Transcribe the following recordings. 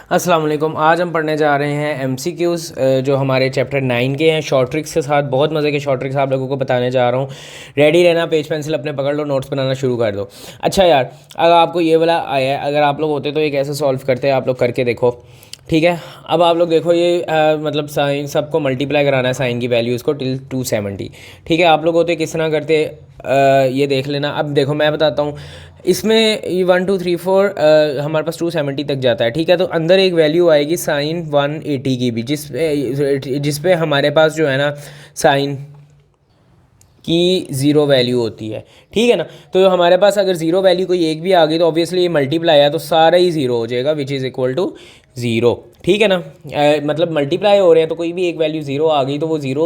अस्सलाम वालेकुम। आज हम पढ़ने जा रहे हैं एमसीक्यूज़ जो हमारे चैप्टर 9 के हैं, शॉर्ट ट्रिक्स के साथ। बहुत मज़े के शॉर्ट ट्रिक्स आप लोगों को बताने जा रहा हूँ। रेडी रहना, पेज पेंसिल अपने पकड़ लो, नोट्स बनाना शुरू कर दो। अच्छा यार, अगर आपको ये वाला आया है, अगर आप लोग होते तो ये कैसे सॉल्व करते हैं, आप लोग करके देखो। ठीक है, अब आप लोग देखो ये मतलब साइन सबको मल्टीप्लाई कराना है, साइन की वैल्यूज़ को टिल 270। ठीक है, आप लोग होते किस तरह करते ये देख लेना। अब देखो मैं बताता हूँ, इसमें ये 1 2 3 4 हमारे पास 270 तक जाता है। ठीक है, तो अंदर एक वैल्यू आएगी साइन 180 की भी, जिस पे हमारे पास जो है ना साइन की ज़ीरो वैल्यू होती है। ठीक है ना, तो हमारे पास अगर ज़ीरो वैल्यू कोई एक भी आ गई तो ऑब्वियसली ये मल्टीप्लाई है तो सारा ही ज़ीरो हो जाएगा, which is equal to zero. ठीक है ना, मतलब मल्टीप्लाई हो रहे हैं तो कोई भी एक वैल्यू ज़ीरो आ गई तो वो ज़ीरो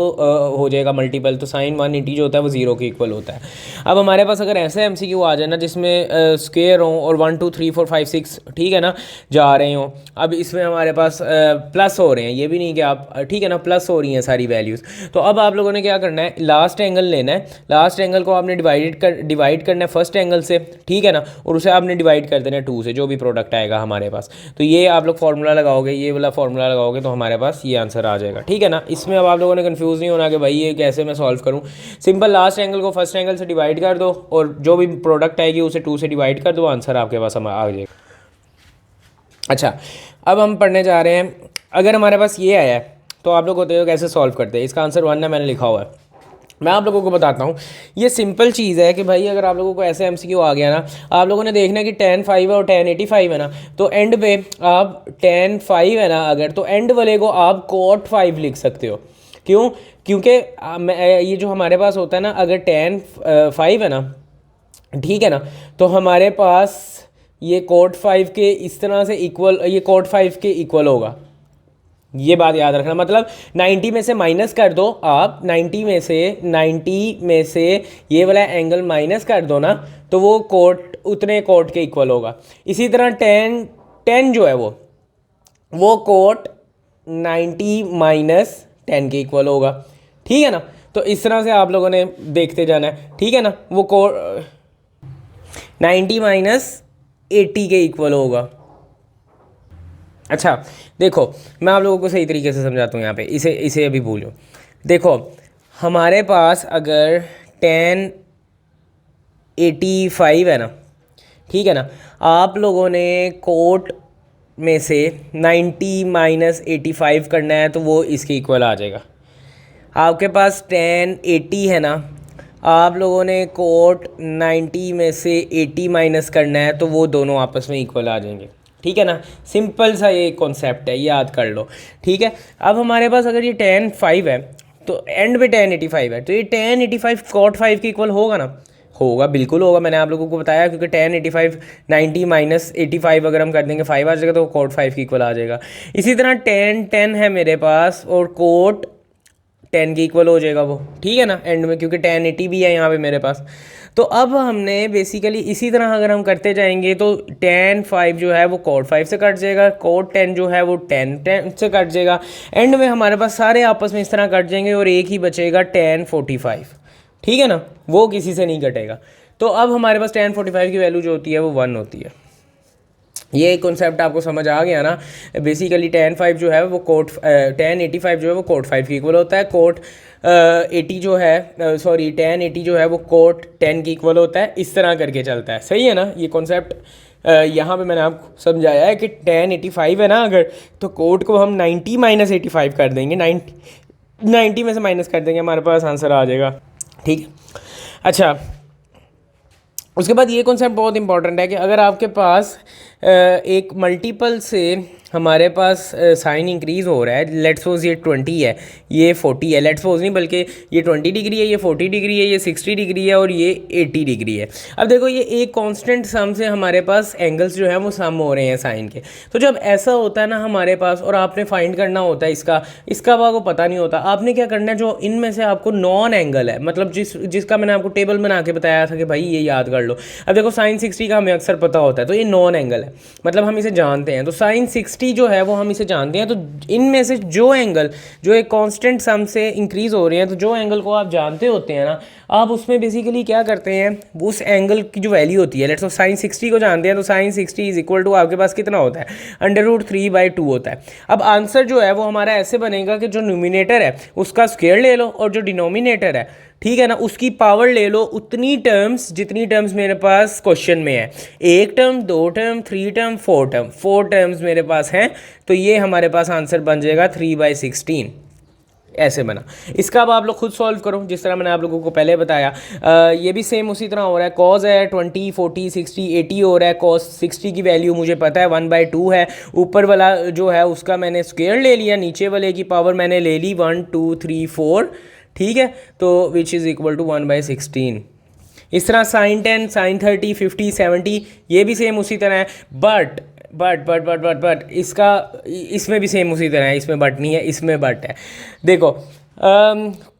हो जाएगा मल्टीपल, तो साइन 180 जो होता है वो ज़ीरो के इक्वल होता है। अब हमारे पास अगर ऐसे एमसीक्यू आ जाए ना जिसमें स्क्वेयर हो और 1 2 3 4 5 6 ठीक है ना जा रहे हो, अब इसमें हमारे पास प्लस हो रहे हैं, ये भी नहीं कि आप ठीक है ना प्लस हो रही हैं सारी वैल्यूज़। तो अब आप लोगों ने क्या करना है, लास्ट एंगल लेना है, लास्ट एंगल को आपने डिवाइड करना है फर्स्ट एंगल से। ठीक है ना, और उसे आपने डिवाइड कर देना है 2 से, जो भी प्रोडक्ट आएगा हमारे पास। तो ये आप लोग फार्मूला लगाओगे, ये वाला फार्मूला लगाओगे तो हमारे पास ये आंसर आ जाएगा। ठीक है ना, इसमें अब आप लोगों ने कंफ्यूज नहीं होना कि भाई ये कैसे मैं सॉल्व करूँ। सिंपल लास्ट एंगल को फर्स्ट एंगल से डिवाइड कर दो और जो भी प्रोडक्ट आएगी उसे 2 से डिवाइड कर दो, आंसर आपके पास आ जाएगा। अच्छा, अब हम पढ़ने जा रहे हैं, अगर हमारे पास ये आया है तो आप लोग होते हो कैसे सॉल्व करते हैं। इसका आंसर 1 ना मैंने लिखा हुआ है, मैं आप लोगों को बताता हूँ। ये सिंपल चीज़ है कि भाई अगर आप लोगों को ऐसे एमसीक्यू आ गया ना, आप लोगों ने देखना है कि tan 5 है और tan 85 है ना, तो एंड पे आप tan 5 है ना अगर, तो एंड वाले को आप cot 5 लिख सकते हो। क्यों? क्योंकि ये जो हमारे पास होता है ना, अगर tan 5 है ना, ठीक है ना, तो हमारे पास ये cot 5 के इस तरह से इक्वल, ये cot 5 के इक्वल होगा। ये बात याद रखना, मतलब 90 में से माइनस कर दो आप, 90 में से ये वाला एंगल माइनस कर दो ना, तो वो कोट उतने कोट के इक्वल होगा। इसी तरह टेन जो है वो कोट 90 माइनस 10 के इक्वल होगा। ठीक है ना, तो इस तरह से आप लोगों ने देखते जाना है। ठीक है ना, वो कोट 90 माइनस 80 के इक्वल होगा। अच्छा देखो, मैं आप लोगों को सही तरीके से समझाता हूँ यहाँ पे, इसे अभी भूलो। देखो हमारे पास अगर tan85 है ना, ठीक है ना, आप लोगों ने कोट में से 90 माइनस 85 करना है तो वो इसके इक्वल आ जाएगा। आपके पास tan80 है ना, आप लोगों ने कोट 90 में से 80 माइनस करना है तो वो दोनों आपस में इक्वल आ जाएंगे। ठीक है ना, सिंपल सा ये कॉन्सेप्ट है, याद कर लो। ठीक है, अब हमारे पास अगर ये tan 5 है तो एंड पे tan 85 है, तो ये tan 85 cot 5 के इक्वल होगा ना? होगा, बिल्कुल होगा। मैंने आप लोगों को बताया, क्योंकि tan 85 90 माइनस 85 अगर हम कर देंगे 5 आ जाएगा तो cot 5 के इक्वल आ जाएगा। इसी तरह tan 10 है मेरे पास और cot 10 के इक्वल हो जाएगा वो। ठीक है ना, एंड में, क्योंकि tan 80 भी है यहाँ पे मेरे पास। तो अब हमने बेसिकली इसी तरह अगर हम करते जाएंगे तो tan 5 जो है वो cot 5 से कट जाएगा, cot 10 जो है वो tan से कट जाएगा, एंड में हमारे पास सारे आपस में इस तरह कट जाएंगे और एक ही बचेगा tan 45। ठीक है ना, वो किसी से नहीं कटेगा। तो अब हमारे पास tan 45 की वैल्यू जो होती है वो 1 होती है। ये कॉन्सेप्ट आपको समझ आ गया ना। बेसिकली tan 5 जो है वो tan 85 जो है वो cot 5 के इक्वल होता है, cot 80 जो है सॉरी tan 80 जो है वो cot 10 के इक्वल होता है। इस तरह करके चलता है, सही है ना। ये कॉन्सेप्ट यहाँ पे मैंने आपको समझाया है कि tan 85 है ना अगर, तो कोट को हम 90 माइनस 85 कर देंगे, 90 में से माइनस कर देंगे, हमारे पास आंसर आ जाएगा। ठीक है, अच्छा उसके बाद ये कॉन्सेप्ट बहुत इंपॉर्टेंट है कि अगर आपके पास एक मल्टीपल से हमारे पास साइन इंक्रीज़ हो रहा है, लेट्स सपोज ये 20 है, ये 40 है, लेट्स सपोज नहीं बल्कि ये 20 डिग्री है, ये 40 डिग्री है, ये 60 डिग्री है और ये 80 डिग्री है। अब देखो ये एक कांस्टेंट सम से हमारे पास एंगल्स जो हैं वो सम हो रहे हैं साइन के। तो जब ऐसा होता है ना हमारे पास और आपने फाइंड करना होता है इसका आपको पता नहीं होता, आपने क्या करना है, जो इनमें से आपको नॉन एंगल है, मतलब जिसका मैंने आपको टेबल बना के बताया था कि भाई ये याद कर लो। अब देखो साइन 60 का हमें अक्सर पता होता है, तो ये नॉन एंगल है। है, मतलब हम इसे जानते हैं। तो साइन 60 जो है वो हम इसे जानते हैं। तो इनमें से जो एंगल जो एक कांस्टेंट सम से इंक्रीज़ हो रहे हैं, तो जो एंगल को आप जानते होते हैं ना, आप उसमें बेसिकली क्या करते हैं, उस एंगल की जो वैल्यू होती है, लेट्स सो साइन 60 को जानते हैं, तो साइन 60 इज इक्वल टू आपके पास कितना होता है, √3/2 होता है। अब आंसर जो है वो हमारा ऐसे बनेगा कि जो न्यूमिनेटर है उसका स्क्वायर ले लो और जो डिनोमिनेटर है, ठीक है ना, उसकी पावर ले लो उतनी टर्म्स जितनी टर्म्स मेरे पास क्वेश्चन में है। एक टर्म, दो टर्म, 3 टर्म, 4 टर्म, 4 टर्म्स मेरे पास हैं। तो ये हमारे पास आंसर बन जाएगा 3/16, ऐसे बना। इसका अब आप लोग खुद सॉल्व करो, जिस तरह मैंने आप लोगों को पहले बताया। ये भी सेम उसी तरह हो रहा है। कॉज है 20, 40, 60, 80 हो रहा है। कॉज 60 की वैल्यू मुझे पता है 1/2 है। ऊपर वाला जो है उसका मैंने स्क्वायर ले लिया, नीचे वाले की पावर मैंने ले ली 1, 2, 3, 4, ठीक है। तो विच इज़ इक्वल टू 1/16। इस तरह साइन 10, साइन 30, 50, 70 ये भी सेम उसी तरह है। बट इसका इसमें भी सेम उसी तरह है। इसमें बट नहीं है, इसमें बट है। देखो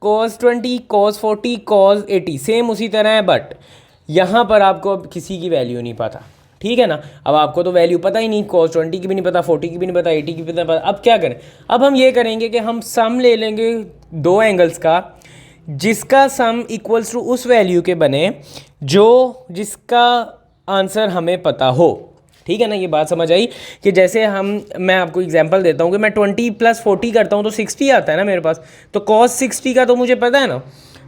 cos 20, cos 40, cos 80 सेम उसी तरह है, बट यहाँ पर आपको अब किसी की वैल्यू नहीं पता, ठीक है ना। अब आपको तो वैल्यू पता ही नहीं, cos 20 की भी नहीं पता, 40 की भी नहीं पता, 80 की भी नहीं पता। अब क्या करें, अब हम ये करेंगे कि हम सम ले लेंगे दो एंगल्स का, जिसका सम इक्वल्स टू उस वैल्यू के बने जिसका आंसर हमें पता हो, ठीक है ना। ये बात समझ आई कि जैसे मैं आपको एग्जांपल देता हूँ कि मैं 20 + 40 करता हूँ तो 60 आता है ना मेरे पास। तो cos 60 का तो मुझे पता है ना,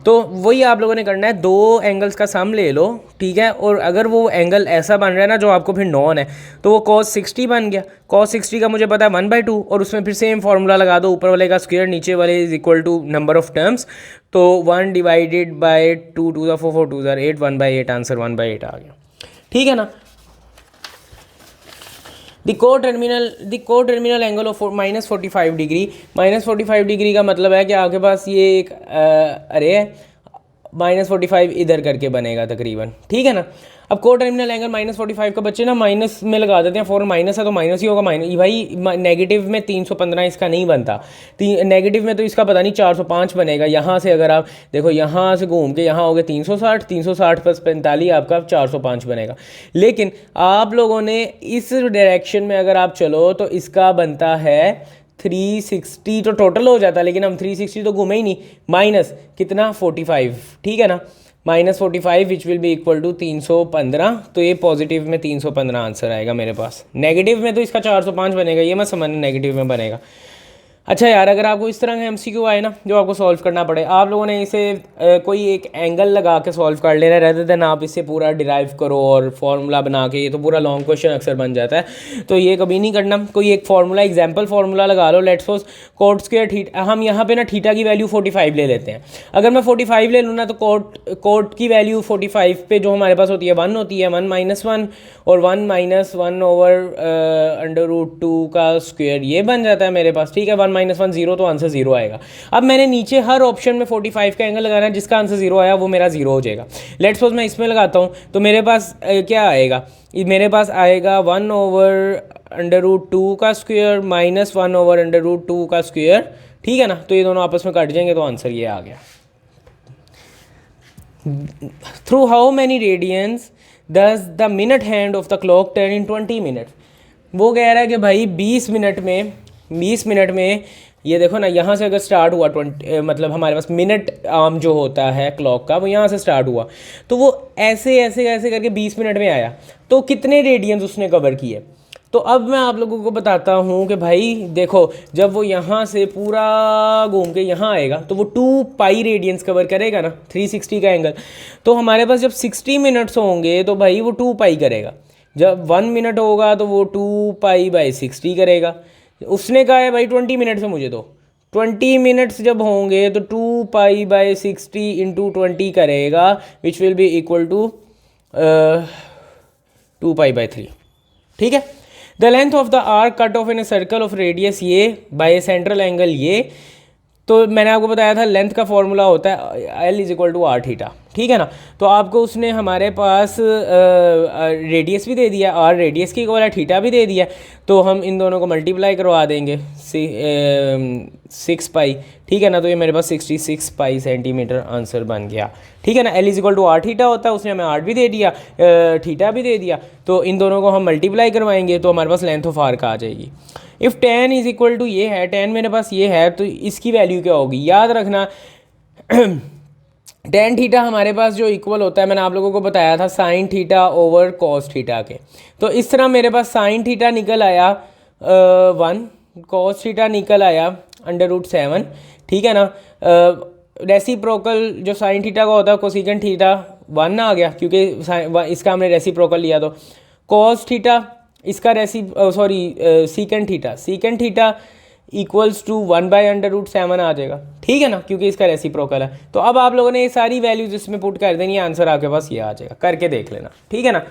तो वही आप लोगों ने करना है, दो एंगल्स का सम ले लो, ठीक है। और अगर वो एंगल ऐसा बन रहा है ना जो आपको फिर नॉन है, तो वो cos 60 बन गया। cos 60 का मुझे पता है 1/2, और उसमें फिर सेम फार्मूला लगा दो, ऊपर वाले का स्क्वायर, नीचे वाले is equal to number of terms. तो 1 / 2, 2 × 4, 4 × 2 = 8, 1/8 आंसर 1/8 आ गया, ठीक है ना। The coterminal angle of -45 degree, -45 degree का मतलब है कि आपके पास ये एक अरे है, -45 इधर करके बनेगा तकरीबन, ठीक है ना। अब कोटर्मिनल एंगल -45 का बच्चे ना माइनस में लगा देते हैं, फॉर माइनस है तो माइनस ही होगा। माइनस भाई नेगेटिव में 315 इसका नहीं बनता, नेगेटिव में तो इसका पता नहीं 405 बनेगा। यहाँ से अगर आप देखो, यहाँ से घूम के यहाँ हो गए 360, 360 + 45 आपका 405 बनेगा। लेकिन आप लोगों ने इस डायरेक्शन में अगर आप चलो तो इसका बनता है 360, तो टोटल हो जाता है, लेकिन हम 360 तो घूमे ही नहीं, माइनस कितना 45, ठीक है ना, -45 which will be equal to 315। तो ये पॉजिटिव में 315 आंसर आएगा मेरे पास। नेगेटिव में तो इसका 405 बनेगा, ये मत समझना नेगेटिव में बनेगा। अच्छा यार, अगर आपको इस तरह का MCQ आए ना जो आपको सॉल्व करना पड़े, आप लोगों ने इसे कोई एक एंगल लगा के सॉल्व कर लेना, रहते देन आप इसे पूरा डिराइव करो और फार्मूला बना के, ये तो पूरा लॉन्ग क्वेश्चन अक्सर बन जाता है, तो ये कभी नहीं करना। कोई एक फार्मूला, एग्जाम्पल फार्मूला लगा लो, let's suppose cot square theta, हम यहाँ पे ना थीटा की वैल्यू 45 ले लेते हैं। अगर मैं 45 ले लूँ ना, तो कोट की वैल्यू 45 पे जो हमारे पास होती है 1 होती है, 1 - 1 और 1 - 1 √2 का स्क्वायर, ये बन जाता है मेरे पास, ठीक है। 1 - 1 0, तो आंसर 0 आएगा। अब मैंने नीचे हर ऑप्शन में 45 का एंगल लगाना है, जिसका आंसर 0 आया वो मेरा 0 हो जाएगा। लेट्स सपोज मैं इसमें लगाता हूँ, तो मेरे पास क्या आएगा, मेरे पास आएगा 1/√2 का स्क्वायर -1 /√2 का स्क्वायर, ठीक है ना। तो ये दोनों आपस में कट जाएंगे, तो आंसर ये आ गया। Through how many radians does the minute hand of the clock turn in 20 minutes. वो कह रहा है कि भाई 20 मिनट में ये देखो ना, यहाँ से अगर स्टार्ट हुआ 20, मतलब हमारे पास मिनट आर्म जो होता है क्लॉक का, वो यहाँ से स्टार्ट हुआ, तो वो ऐसे ऐसे ऐसे करके 20 मिनट में आया, तो कितने रेडियंस उसने कवर किए। तो अब मैं आप लोगों को बताता हूँ कि भाई देखो, जब वो यहाँ से पूरा घूम के यहाँ आएगा तो वो 2π रेडियंस कवर करेगा ना, 360 का एंगल। तो हमारे पास जब 60 मिनट्स होंगे तो भाई वो 2π करेगा। जब 1 मिनट होगा तो वो 2π/60 करेगा। उसने कहा है भाई 20 मिनट से मुझे, तो 20 मिनट्स जब होंगे तो 2π/60 × 20 करेगा, which will be equal to 2π/3, ठीक है। The length of the arc cut off in a circle of radius ये बाय ए सेंट्रल एंगल ये, तो मैंने आपको बताया था लेंथ का फॉर्मूला होता है L = r θ, ठीक है ना। तो आपको उसने हमारे पास रेडियस भी दे दिया और रेडियस की इक्वल है थीटा भी दे दिया, तो हम इन दोनों को मल्टीप्लाई करवा देंगे 6 पाई, ठीक है ना। तो ये मेरे पास 66 पाई सेंटीमीटर आंसर बन गया, ठीक है ना। L is equal to R theta होता है, उसने हमें आर भी दे दिया, थीटा भी दे दिया, तो इन दोनों को हम मल्टीप्लाई करवाएंगे तो हमारे पास लेंथ ऑफ आर्क आ जाएगी। If ten is equal to ये है, टेन मेरे पास ये है, तो इसकी वैल्यू क्या होगी, याद रखना टेन थीटा हमारे पास जो इक्वल होता है, मैंने आप लोगों को बताया था sine theta over cos theta के। तो इस तरह मेरे पास साइन थीटा निकल आया 1, कॉस थीटा निकल आया √7, ठीक है ना। रेसिप्रोकल जो साइन थीटा का होता है कोसेकेंट थीटा 1 आ गया, क्योंकि इसका हमने रेसिप्रोकल लिया। तो कॉस थीटा इसका सीकेंट थीटा इक्वल्स टू 1/√7 आ जाएगा, ठीक है ना, क्योंकि इसका रेसिप्रोकल है। तो अब आप लोगों ने ये सारी वैल्यूज इसमें पुट कर देनी है, आंसर आपके पास ये आ जाएगा, करके देख लेना, ठीक है ना।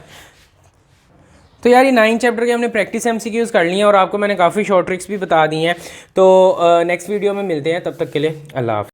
तो यार ये 9 चैप्टर के हमने प्रैक्टिस MCQs कर लिए हैं और आपको मैंने काफ़ी शॉर्ट ट्रिक्स भी बता दी हैं। तो नेक्स्ट वीडियो में मिलते हैं, तब तक के लिए अल्लाह हाफ़िज़।